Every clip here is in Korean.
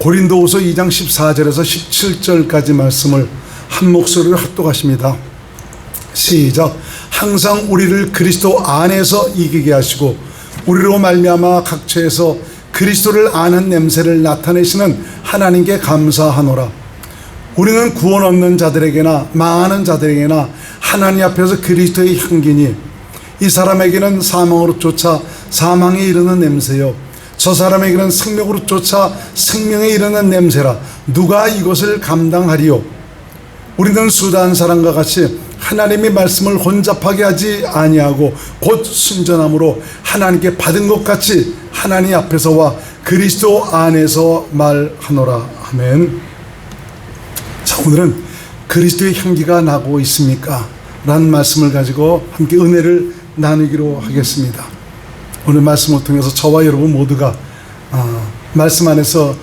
고린도후서 2장 14절에서 17절까지 말씀을 한 목소리로 합독하십니다. 시작. 항상 우리를 그리스도 안에서 이기게 하시고 우리로 말미암아 각처에서 그리스도를 아는 냄새를 나타내시는 하나님께 감사하노라. 우리는 구원 얻는 자들에게나 망하는 자들에게나 하나님 앞에서 그리스도의 향기니 이 사람에게는 사망으로 쫓아 사망에 이르는 냄새요 저 사람에게는 생명으로 쫓아 생명에 이르는 냄새라. 누가 이것을 감당하리요? 우리는 수다한 사람과 같이 하나님의 말씀을 혼잡하게 하지 아니하고 곧 순전함으로 하나님께 받은 것 같이 하나님 앞에서와 그리스도 안에서 말하노라. 아멘. 자, 오늘은 그리스도의 향기가 나고 있습니까? 라는 말씀을 가지고 함께 은혜를 나누기로 하겠습니다. 오늘 말씀을 통해서 저와 여러분 모두가 말씀 안에서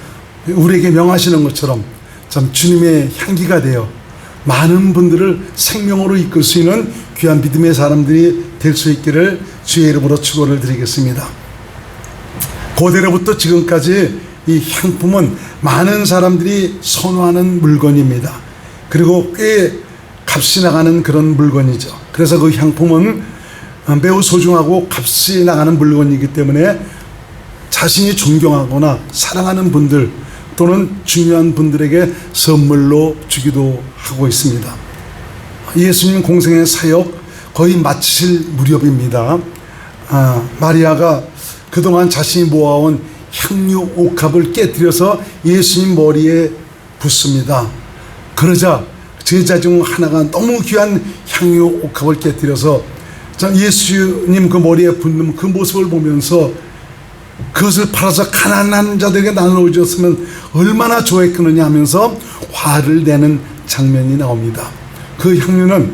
우리에게 명하시는 것처럼 참 주님의 향기가 되어 많은 분들을 생명으로 이끌 수 있는 귀한 믿음의 사람들이 될 수 있기를 주의 이름으로 축원을 드리겠습니다. 고대로부터 지금까지 이 향품은 많은 사람들이 선호하는 물건입니다. 그리고 꽤 값이 나가는 그런 물건이죠. 그래서 그 향품은 매우 소중하고 값이 나가는 물건이기 때문에 자신이 존경하거나 사랑하는 분들 또는 중요한 분들에게 선물로 주기도 하고 있습니다. 예수님 공생의 사역 거의 마치실 무렵입니다. 마리아가 그동안 자신이 모아온 향유 옥합을 깨뜨려서 예수님 머리에 붓습니다. 그러자 제자 중 하나가 너무 귀한 향유 옥합을 깨뜨려서 예수님 그 머리에 붓는 그 모습을 보면서 그것을 팔아서 가난한 자들에게 나눠줬으면 얼마나 좋았겠느냐 하면서 화를 내는 장면이 나옵니다. 그 향유는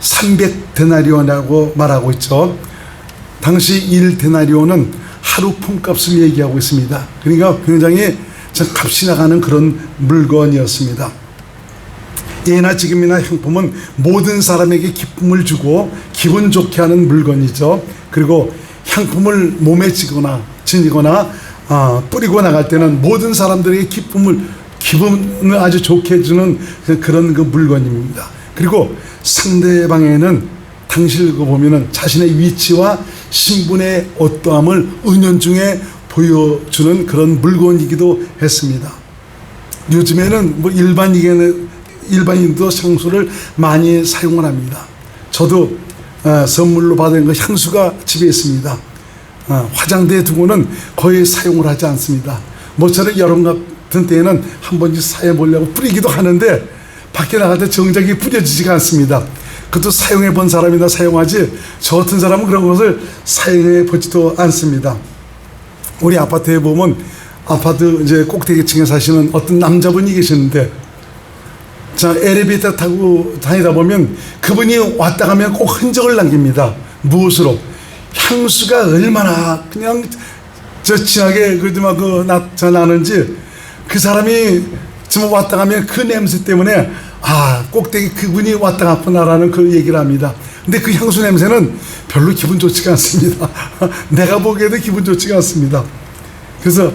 300데나리온이라고 말하고 있죠. 당시 1데나리온은 하루 품값을 얘기하고 있습니다. 그러니까 굉장히 값이 나가는 그런 물건이었습니다. 예나 지금이나 향품은 모든 사람에게 기쁨을 주고 기분 좋게 하는 물건이죠. 그리고 향품을 몸에 지니거나 뿌리고 나갈 때는 모든 사람들에게 기분을 아주 좋게 해주는 그런 그 물건입니다. 그리고 상대방에는 당시를 보면은 자신의 위치와 신분의 어떠함을 은연중에 보여주는 그런 물건이기도 했습니다. 요즘에는 뭐 일반인도 향수를 많이 사용을 합니다. 저도 선물로 받은 그 향수가 집에 있습니다. 화장대에 두고는 거의 사용을 하지 않습니다. 모처럼 여름 같은 때에는 한 번씩 사용해보려고 뿌리기도 하는데 밖에 나갈 때 정작이 뿌려지지가 않습니다. 그것도 사용해 본 사람이나 사용하지 저 같은 사람은 그런 것을 사용해 보지도 않습니다. 우리 아파트에 보면 아파트 이제 꼭대기층에 사시는 어떤 남자분이 계시는데 자, 엘리베이터 타고 다니다 보면 그분이 왔다 가면 꼭 흔적을 남깁니다. 무엇으로? 향수가 얼마나 그냥 진하게 나는지 그 사람이 좀 왔다 가면 그 냄새 때문에 꼭대기 그분이 왔다 갔구나라는 그 얘기를 합니다. 근데 그 향수 냄새는 별로 기분 좋지가 않습니다. 내가 보기에도 기분 좋지가 않습니다. 그래서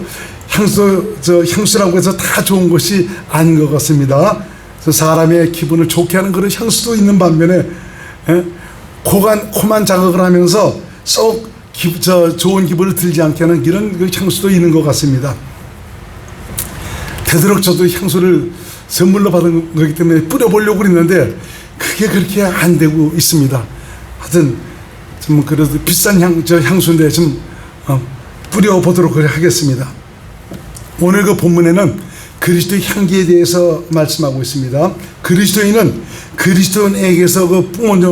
향수라고 해서 다 좋은 것이 아닌 것 같습니다. 사람의 기분을 좋게 하는 그런 향수도 있는 반면에 코만 자극을 하면서 썩 좋은 기분을 들지 않게 하는 이런 그 향수도 있는 것 같습니다. 되도록 저도 향수를 선물로 받은 거기 때문에 뿌려보려고 그랬는데 그게 그렇게 안 되고 있습니다. 하여튼 좀 그래도 비싼 향수인데 좀 뿌려보도록 하겠습니다. 오늘 그 본문에는 그리스도의 향기에 대해서 말씀하고 있습니다. 그리스도인은 그리스도인에게서 그 뿜어져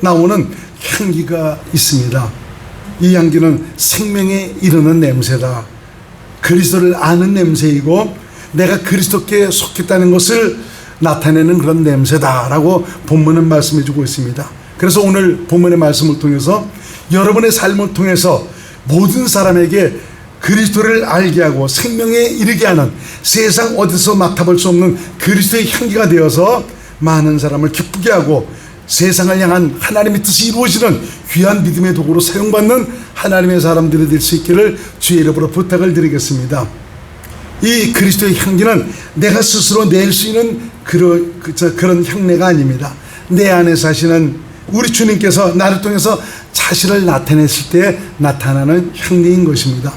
나오는 향기가 있습니다. 이 향기는 생명에 이르는 냄새다. 그리스도를 아는 냄새이고 내가 그리스도께 속했다는 것을 나타내는 그런 냄새다라고 본문은 말씀해 주고 있습니다. 그래서 오늘 본문의 말씀을 통해서 여러분의 삶을 통해서 모든 사람에게 그리스도를 알게 하고 생명에 이르게 하는 세상 어디서 맡아볼 수 없는 그리스도의 향기가 되어서 많은 사람을 기쁘게 하고 세상을 향한 하나님의 뜻이 이루어지는 귀한 믿음의 도구로 사용받는 하나님의 사람들이 될 수 있기를 주의 이름으로 부탁을 드리겠습니다. 이 그리스도의 향기는 내가 스스로 낼 수 있는 그런 향내가 아닙니다. 내 안에 사시는 우리 주님께서 나를 통해서 자신을 나타냈을 때 나타나는 향내인 것입니다.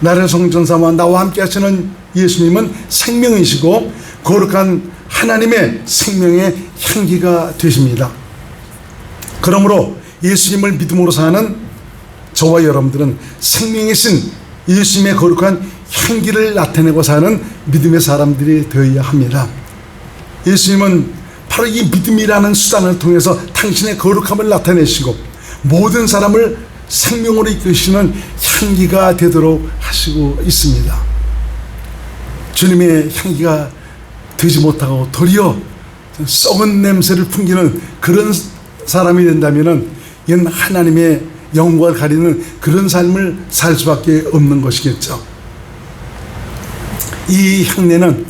나를 성전 삼아 나와 함께 하시는 예수님은 생명이시고 거룩한 하나님의 생명의 향기가 되십니다. 그러므로 예수님을 믿음으로 사는 저와 여러분들은 생명이신 예수님의 거룩한 향기를 나타내고 사는 믿음의 사람들이 되어야 합니다. 예수님은 바로 이 믿음이라는 수단을 통해서 당신의 거룩함을 나타내시고 모든 사람을 생명으로 이끄시는 향기가 되도록 하시고 있습니다. 주님의 향기가 되지 못하고 도리어 썩은 냄새를 풍기는 그런 사람이 된다면 이건 하나님의 영광을 가리는 그런 삶을 살 수밖에 없는 것이겠죠. 이 향내는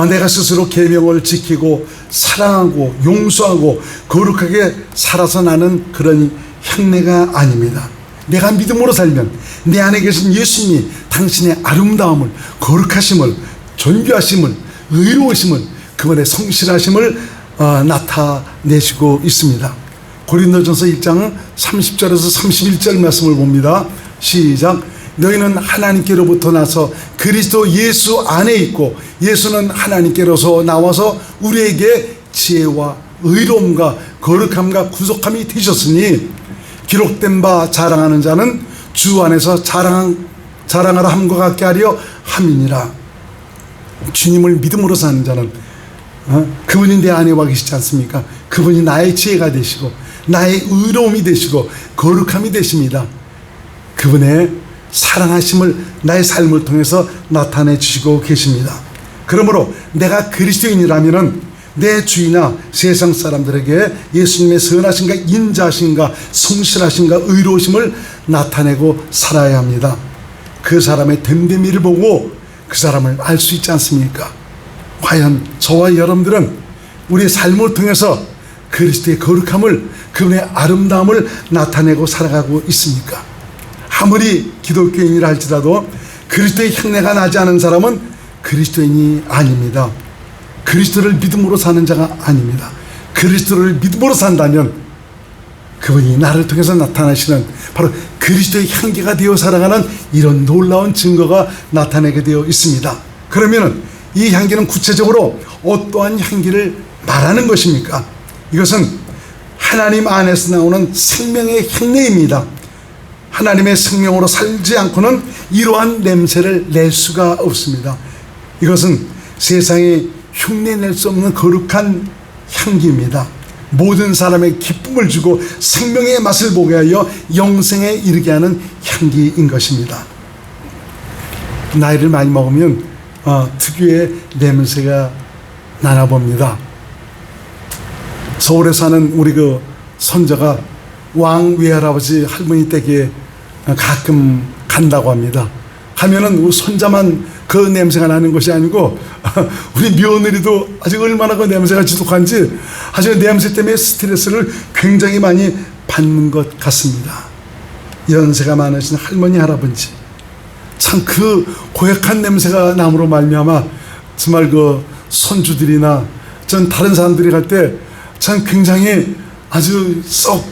내가 스스로 계명을 지키고 사랑하고 용서하고 거룩하게 살아서 나는 그런 향내가 아닙니다. 내가 믿음으로 살면 내 안에 계신 예수님이 당신의 아름다움을, 거룩하심을, 존귀하심을, 의로우심을, 그분의 성실하심을 나타내시고 있습니다. 고린도전서 1장 30절에서 31절 말씀을 봅니다. 시작. 너희는 하나님께로부터 나서 그리스도 예수 안에 있고 예수는 하나님께로서 나와서 우리에게 지혜와 의로움과 거룩함과 구속함이 되셨으니 기록된 바 자랑하는 자는 주 안에서 자랑하라 함과 같게 하려 함이니라. 주님을 믿음으로 사는 자는 그분이 내 안에 와 계시지 않습니까? 그분이 나의 지혜가 되시고 나의 의로움이 되시고 거룩함이 되십니다. 그분의 사랑하심을 나의 삶을 통해서 나타내 주시고 계십니다. 그러므로 내가 그리스도인이라면 내 주위나 세상 사람들에게 예수님의 선하심과 인자하심과 성실하심과 의로우심을 나타내고 살아야 합니다. 그 사람의 됨됨이를 보고 그 사람을 알 수 있지 않습니까? 과연 저와 여러분들은 우리의 삶을 통해서 그리스도의 거룩함을, 그분의 아름다움을 나타내고 살아가고 있습니까? 아무리 기독교인이라 할지라도 그리스도의 향내가 나지 않은 사람은 그리스도인이 아닙니다. 그리스도를 믿음으로 사는 자가 아닙니다. 그리스도를 믿음으로 산다면 그분이 나를 통해서 나타나시는 바로 그리스도의 향기가 되어 살아가는 이런 놀라운 증거가 나타내게 되어 있습니다. 그러면 이 향기는 구체적으로 어떠한 향기를 말하는 것입니까? 이것은 하나님 안에서 나오는 생명의 향내입니다. 하나님의 생명으로 살지 않고는 이러한 냄새를 낼 수가 없습니다. 이것은 세상에 흉내낼 수 없는 거룩한 향기입니다. 모든 사람의 기쁨을 주고 생명의 맛을 보게 하여 영생에 이르게 하는 향기인 것입니다. 나이를 많이 먹으면 특유의 냄새가 나나 봅니다. 서울에 사는 우리 그 손자가 왕 외할아버지 할머니 댁에 가끔 간다고 합니다. 가면은 우리 손자만 그 냄새가 나는 것이 아니고 우리 며느리도 아직 얼마나 그 냄새가 지독한지 아주 냄새 때문에 스트레스를 굉장히 많이 받는 것 같습니다. 연세가 많으신 할머니 할아버지 참 그 고약한 냄새가 남으로 말미암아 정말 그 손주들이나 전 다른 사람들이 갈 때 참 굉장히 아주 썩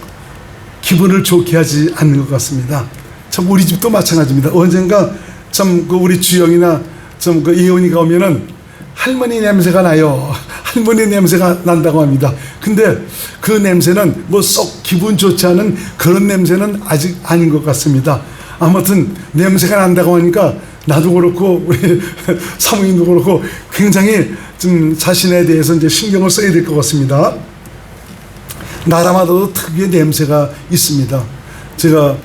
기분을 좋게 하지 않는 것 같습니다. 참 우리 집도 마찬가지입니다. 언젠가 참 그 우리 주영이나 좀 그 예원이가 오면은 할머니 냄새가 나요. 할머니 냄새가 난다고 합니다. 근데 그 냄새는 뭐 썩 기분 좋지 않은 그런 냄새는 아직 아닌 것 같습니다. 아무튼 냄새가 난다고 하니까 나도 그렇고 우리 사모님도 그렇고 굉장히 좀 자신에 대해서 이제 신경을 써야 될 것 같습니다. 나라마다도 특유의 냄새가 있습니다. 제가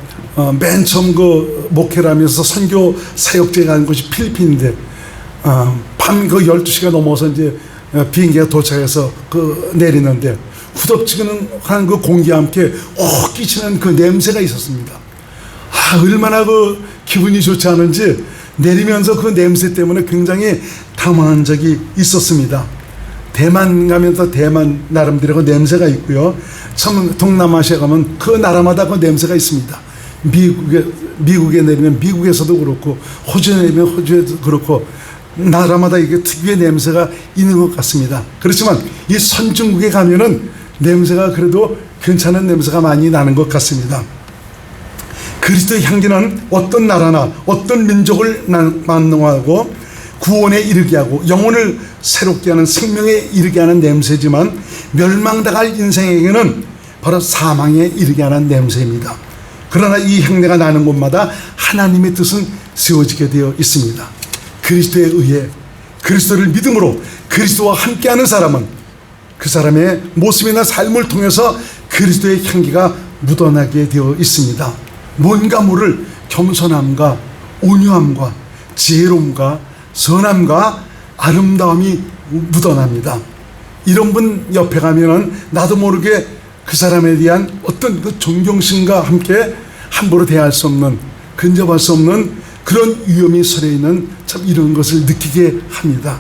맨 처음 그 목회를 하면서 선교 사역지에 가는 곳이 필리핀인데 밤 그 12시가 넘어서 이제 비행기가 도착해서 그 내리는데 후덥지근한 그 공기와 함께 옥 끼치는 그 냄새가 있었습니다. 얼마나 그 기분이 좋지 않은지 내리면서 그 냄새 때문에 굉장히 당황한 적이 있었습니다. 대만 가면 또 대만 나름대로 그 냄새가 있고요. 참 동남아시아 가면 그 나라마다 그 냄새가 있습니다. 미국에 내리면 미국에서도 그렇고 호주에 내리면 호주에도 그렇고 나라마다 이게 특유의 냄새가 있는 것 같습니다. 그렇지만 이 선진국에 가면은 냄새가 그래도 괜찮은 냄새가 많이 나는 것 같습니다. 그리스도의 향기는 어떤 나라나 어떤 민족을 만능하고 구원에 이르게 하고 영혼을 새롭게 하는 생명에 이르게 하는 냄새지만 멸망당할 인생에게는 바로 사망에 이르게 하는 냄새입니다. 그러나 이 향내가 나는 곳마다 하나님의 뜻은 세워지게 되어 있습니다. 그리스도에 의해 그리스도를 믿음으로 그리스도와 함께하는 사람은 그 사람의 모습이나 삶을 통해서 그리스도의 향기가 묻어나게 되어 있습니다. 뭔가 모를 겸손함과 온유함과 지혜로움과 선함과 아름다움이 묻어납니다. 이런 분 옆에 가면은 나도 모르게 그 사람에 대한 어떤 그 존경심과 함께 함부로 대할 수 없는, 근접할 수 없는 그런 위험이 서려 있는 참 이런 것을 느끼게 합니다.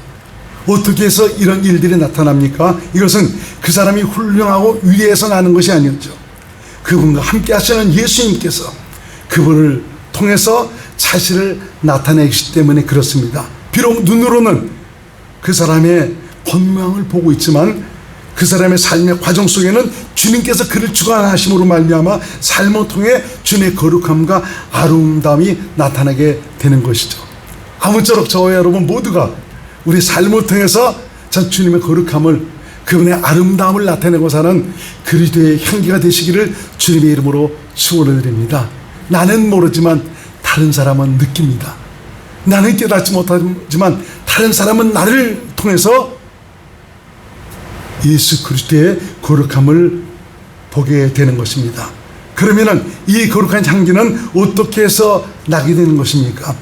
어떻게 해서 이런 일들이 나타납니까? 이것은 그 사람이 훌륭하고 위대해서 나는 것이 아니었죠. 그분과 함께 하시는 예수님께서 그분을 통해서 자신을 나타내시기 때문에 그렇습니다. 비록 눈으로는 그 사람의 권명을 보고 있지만 그 사람의 삶의 과정 속에는 주님께서 그를 주관하심으로 말미암아 삶을 통해 주님의 거룩함과 아름다움이 나타나게 되는 것이죠. 아무쪼록 저와 여러분 모두가 우리 삶을 통해서 참 주님의 거룩함을, 그분의 아름다움을 나타내고 사는 그리스도의 향기가 되시기를 주님의 이름으로 축원을 드립니다. 나는 모르지만 다른 사람은 느낍니다. 나는 깨닫지 못하지만 다른 사람은 나를 통해서 예수 그리스도의 거룩함을 보게 되는 것입니다. 그러면은 이 거룩한 향기는 어떻게 해서 나게 되는 것입니까?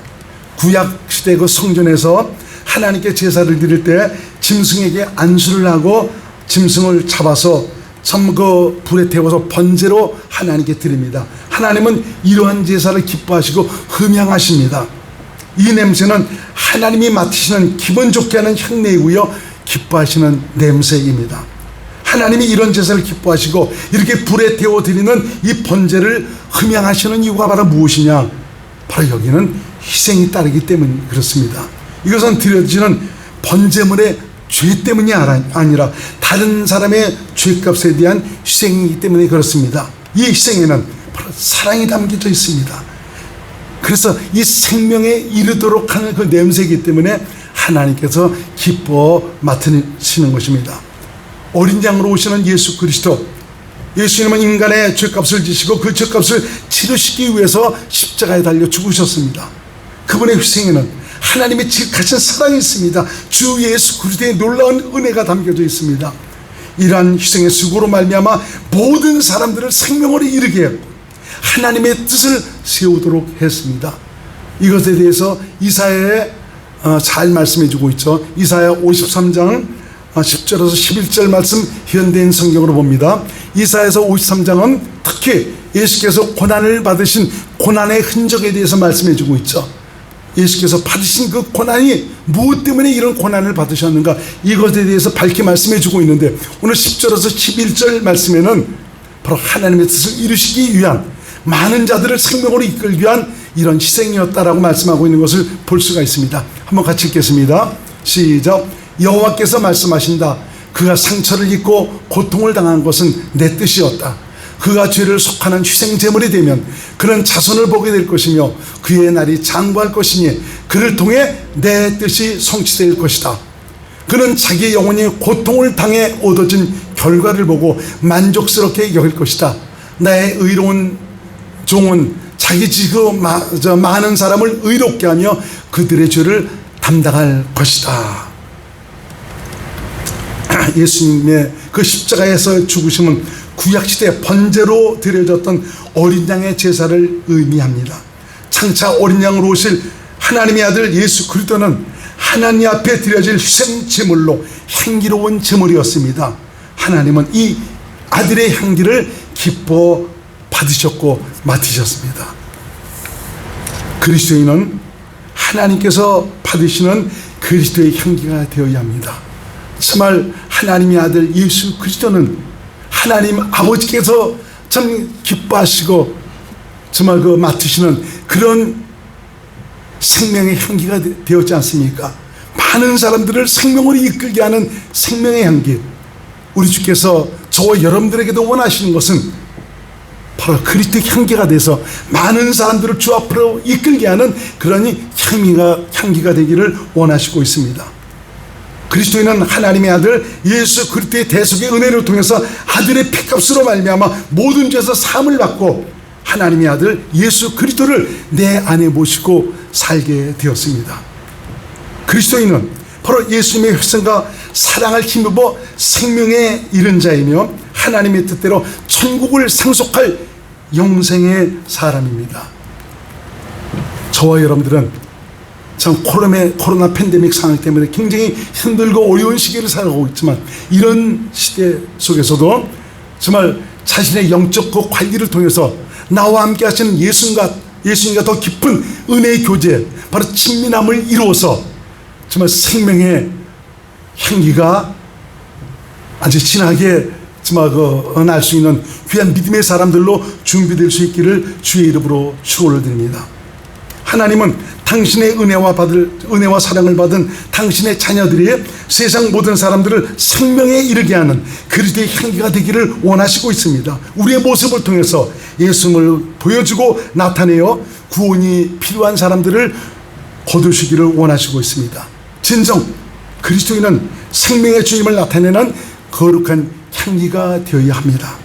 구약 시대 그 성전에서 하나님께 제사를 드릴 때 짐승에게 안수를 하고 짐승을 잡아서 참 그 불에 태워서 번제로 하나님께 드립니다. 하나님은 이러한 제사를 기뻐하시고 흠양하십니다. 이 냄새는 하나님이 맡으시는 기분 좋게 하는 향내이고요, 기뻐하시는 냄새입니다. 하나님이 이런 제사를 기뻐하시고 이렇게 불에 태워 드리는 이 번제를 흠양하시는 이유가 바로 무엇이냐? 바로 여기는 희생이 따르기 때문에 그렇습니다. 이것은 드려지는 번제물의 죄 때문이 아니라 다른 사람의 죄값에 대한 희생이기 때문에 그렇습니다. 이 희생에는 바로 사랑이 담겨져 있습니다. 그래서 이 생명에 이르도록 하는 그 냄새이기 때문에 하나님께서 기뻐 맡으시는 것입니다. 어린 양으로 오시는 예수 그리스도, 예수님은 인간의 죄값을 지시고 그 죄값을 치르시기 위해서 십자가에 달려 죽으셨습니다. 그분의 희생에는 하나님의 지극하신 사랑이 있습니다. 주 예수 그리스도의 놀라운 은혜가 담겨져 있습니다. 이러한 희생의 수고로 말미암아 모든 사람들을 생명으로 이르게 했고 하나님의 뜻을 세우도록 했습니다. 이것에 대해서 이사야에 잘 말씀해 주고 있죠. 이사야 53장 10절에서 11절 말씀 현대인 성경으로 봅니다. 이사야에서 53장은 특히 예수께서 고난을 받으신 고난의 흔적에 대해서 말씀해 주고 있죠. 예수께서 받으신 그 고난이 무엇 때문에 이런 고난을 받으셨는가, 이것에 대해서 밝히 말씀해 주고 있는데 오늘 10절에서 11절 말씀에는 바로 하나님의 뜻을 이루시기 위한, 많은 자들을 생명으로 이끌기 위한 이런 희생이었다라고 말씀하고 있는 것을 볼 수가 있습니다. 한번 같이 읽겠습니다. 시작. 여호와께서 말씀하신다. 그가 상처를 입고 고통을 당한 것은 내 뜻이었다. 그가 죄를 속하는 희생제물이 되면 그는 자손을 보게 될 것이며 그의 날이 장구할 것이니 그를 통해 내 뜻이 성취될 것이다. 그는 자기 영혼이 고통을 당해 얻어진 결과를 보고 만족스럽게 여길 것이다. 나의 의로운 종은 자기 지금 많은 사람을 의롭게 하며 그들의 죄를 담당할 것이다. 예수님의 그 십자가에서 죽으심은 구약시대 번제로 드려졌던 어린 양의 제사를 의미합니다. 장차 어린 양으로 오실 하나님의 아들 예수 그리스도는 하나님 앞에 드려질 희생 제물로 향기로운 제물이었습니다. 하나님은 이 아들의 향기를 기뻐 받으셨고 맡으셨습니다. 그리스도인은 하나님께서 받으시는 그리스도의 향기가 되어야 합니다. 정말 하나님의 아들 예수 그리스도는 하나님 아버지께서 참 기뻐하시고 정말 그 맡으시는 그런 생명의 향기가 되었지 않습니까? 많은 사람들을 생명으로 이끌게 하는 생명의 향기, 우리 주께서 저와 여러분들에게도 원하시는 것은 바로 그리스도의 향기가 돼서 많은 사람들을 주 앞으로 이끌게 하는 그런 향기가 되기를 원하시고 있습니다. 그리스도인은 하나님의 아들 예수 그리스도의 대속의 은혜를 통해서 아들의 피값으로 말미암아 모든 죄에서 사함을 받고 하나님의 아들 예수 그리스도를 내 안에 모시고 살게 되었습니다. 그리스도인은 바로 예수님의 혈생과 사랑을 힘입어 생명에 이른 자이며 하나님의 뜻대로 천국을 상속할 영생의 사람입니다. 저와 여러분들은 참 코로나 팬데믹 상황 때문에 굉장히 힘들고 어려운 시기를 살아가고 있지만, 이런 시대 속에서도 정말 자신의 영적 그 관리를 통해서 나와 함께 하시는 예수님과 더 깊은 은혜의 교제, 바로 친밀함을 이루어서 정말 생명의 향기가 아주 진하게 정말 날 수 있는 귀한 믿음의 사람들로 준비될 수 있기를 주의 이름으로 축원을 드립니다. 하나님은 당신의 은혜와 사랑을 받은 당신의 자녀들이 세상 모든 사람들을 생명에 이르게 하는 그리스도의 향기가 되기를 원하시고 있습니다. 우리의 모습을 통해서 예수님을 보여주고 나타내어 구원이 필요한 사람들을 거두시기를 원하시고 있습니다. 진정 그리스도인은 생명의 주님을 나타내는 거룩한 향기가 되어야 합니다.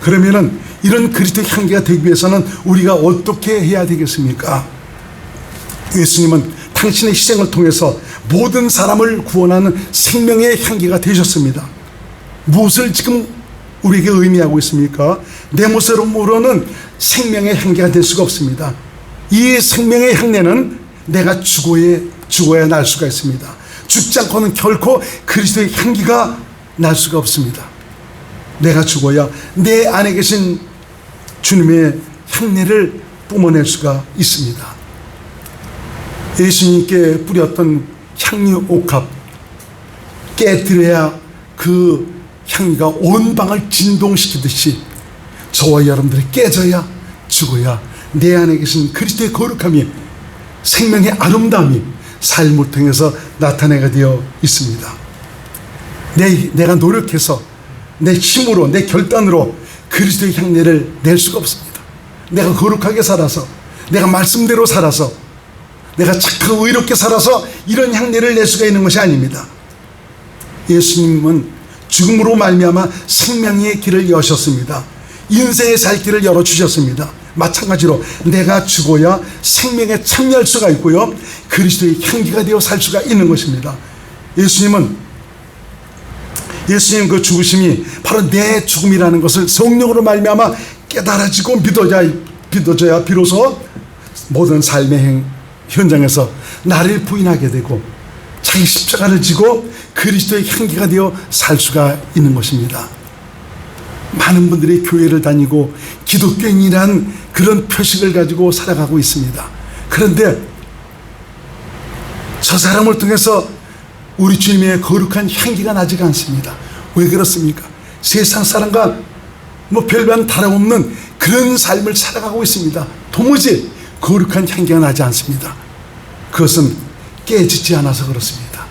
그러면은 이런 그리스도의 향기가 되기 위해서는 우리가 어떻게 해야 되겠습니까? 예수님은 당신의 희생을 통해서 모든 사람을 구원하는 생명의 향기가 되셨습니다. 무엇을 지금 우리에게 의미하고 있습니까? 내 모습으로는 생명의 향기가 될 수가 없습니다. 이 생명의 향내는 내가 죽어야 날 수가 있습니다. 죽지 않고는 결코 그리스도의 향기가 날 수가 없습니다. 내가 죽어야 내 안에 계신 주님의 향내를 뿜어낼 수가 있습니다. 예수님께 뿌렸던 향유 옥합 깨뜨려야 그 향기가 온 방을 진동시키듯이 저와 여러분들이 깨져야 죽어야 내 안에 계신 그리스도의 거룩함이, 생명의 아름다움이 삶을 통해서 나타내게 되어 있습니다. 내가 노력해서 내 힘으로 내 결단으로 그리스도의 향내를 낼 수가 없습니다. 내가 거룩하게 살아서, 내가 말씀대로 살아서, 내가 착하고 의롭게 살아서 이런 향내를 낼 수가 있는 것이 아닙니다. 예수님은 죽음으로 말미암아 생명의 길을 여셨습니다. 인생의 살 길을 열어주셨습니다. 마찬가지로 내가 죽어야 생명에 참여할 수가 있고요, 그리스도의 향기가 되어 살 수가 있는 것입니다. 예수님 그 죽으심이 바로 내 죽음이라는 것을 성령으로 말미암아 깨달아지고 믿어져야 비로소 모든 삶의 현장에서 나를 부인하게 되고 자기 십자가를 지고 그리스도의 향기가 되어 살 수가 있는 것입니다. 많은 분들이 교회를 다니고 기독교인이란 그런 표식을 가지고 살아가고 있습니다. 그런데 저 사람을 통해서 우리 주님의 거룩한 향기가 나지가 않습니다. 왜 그렇습니까? 세상 사람과 별반 다름없는 그런 삶을 살아가고 있습니다. 도무지 거룩한 향기가 나지 않습니다. 그것은 깨지지 않아서 그렇습니다.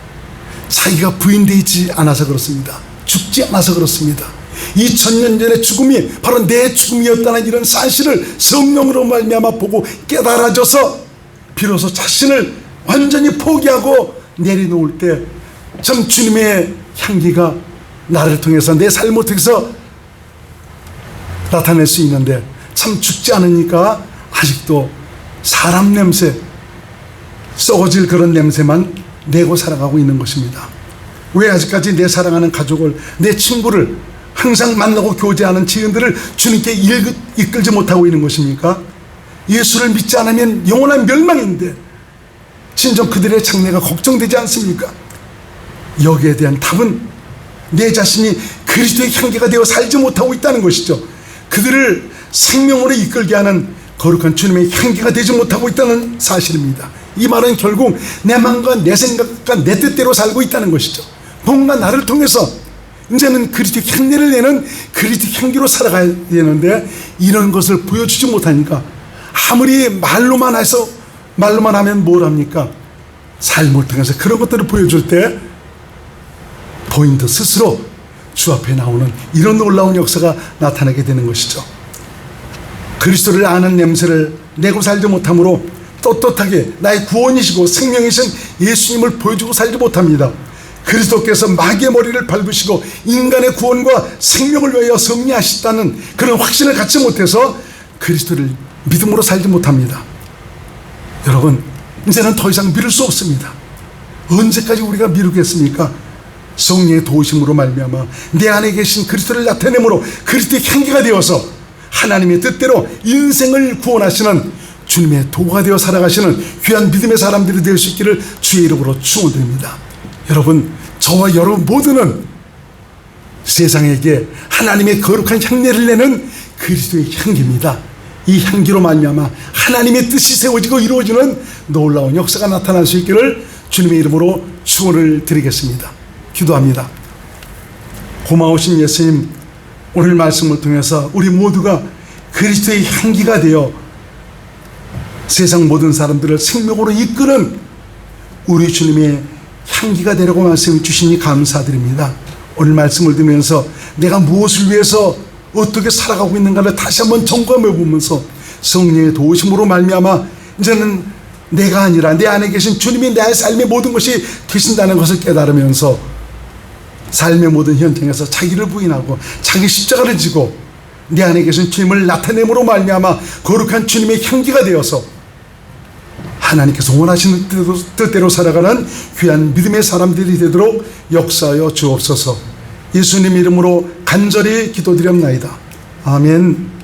자기가 부인되지 않아서 그렇습니다. 죽지 않아서 그렇습니다. 2000년 전의 죽음이 바로 내 죽음이었다는 이런 사실을 성령으로 말미암아 보고 깨달아져서 비로소 자신을 완전히 포기하고 내려놓을 때 참 주님의 향기가 나를 통해서, 내 삶을 통해서 나타낼 수 있는데, 참 죽지 않으니까 아직도 사람 냄새, 썩어질 그런 냄새만 내고 살아가고 있는 것입니다. 왜 아직까지 내 사랑하는 가족을, 내 친구를, 항상 만나고 교제하는 지인들을 주님께 이끌지 못하고 있는 것입니까? 예수를 믿지 않으면 영원한 멸망인데 진정 그들의 장래가 걱정되지 않습니까? 여기에 대한 답은 내 자신이 그리스도의 향기가 되어 살지 못하고 있다는 것이죠. 그들을 생명으로 이끌게 하는 거룩한 주님의 향기가 되지 못하고 있다는 사실입니다. 이 말은 결국 내 마음과 내 생각과 내 뜻대로 살고 있다는 것이죠. 뭔가 나를 통해서 이제는 그리스도의 향기를 내는 그리스도의 향기로 살아가야 되는데, 이런 것을 보여주지 못하니까 아무리 말로만 하면 뭘 합니까? 삶을 통해서 그런 것들을 보여줄 때 본인도 스스로 주 앞에 나오는 이런 놀라운 역사가 나타나게 되는 것이죠. 그리스도를 아는 냄새를 내고 살지 못함으로 떳떳하게 나의 구원이시고 생명이신 예수님을 보여주고 살지 못합니다. 그리스도께서 마귀의 머리를 밟으시고 인간의 구원과 생명을 위하여 승리하셨다는 그런 확신을 갖지 못해서 그리스도를 믿음으로 살지 못합니다. 여러분, 이제는 더 이상 미룰 수 없습니다. 언제까지 우리가 미루겠습니까? 성령의 도우심으로 말미암아 내 안에 계신 그리스도를 나타내므로 그리스도의 향기가 되어서 하나님의 뜻대로 인생을 구원하시는 주님의 도구가 되어 살아가시는 귀한 믿음의 사람들이 될 수 있기를 주의 이름으로 축원드립니다. 여러분, 저와 여러분 모두는 세상에게 하나님의 거룩한 향내를 내는 그리스도의 향기입니다. 이 향기로 말미암아 하나님의 뜻이 세워지고 이루어지는 놀라운 역사가 나타날 수 있기를 주님의 이름으로 축원을 드리겠습니다. 기도합니다. 고마우신 예수님, 오늘 말씀을 통해서 우리 모두가 그리스도의 향기가 되어 세상 모든 사람들을 생명으로 이끄는 우리 주님의 향기가 되라고 말씀해 주시니 감사드립니다. 오늘 말씀을 들으면서 내가 무엇을 위해서 어떻게 살아가고 있는가를 다시 한번 점검해 보면서 성령의 도우심으로 말미암아 이제는 내가 아니라 내 안에 계신 주님이 내 삶의 모든 것이 되신다는 것을 깨달으면서 삶의 모든 현장에서 자기를 부인하고 자기 십자가를 지고 내 안에 계신 주님을 나타냄으로 말미암아 거룩한 주님의 향기가 되어서 하나님께서 원하시는 뜻대로 살아가는 귀한 믿음의 사람들이 되도록 역사하여 주옵소서. 예수님 이름으로 간절히 기도드렸나이다. 아멘.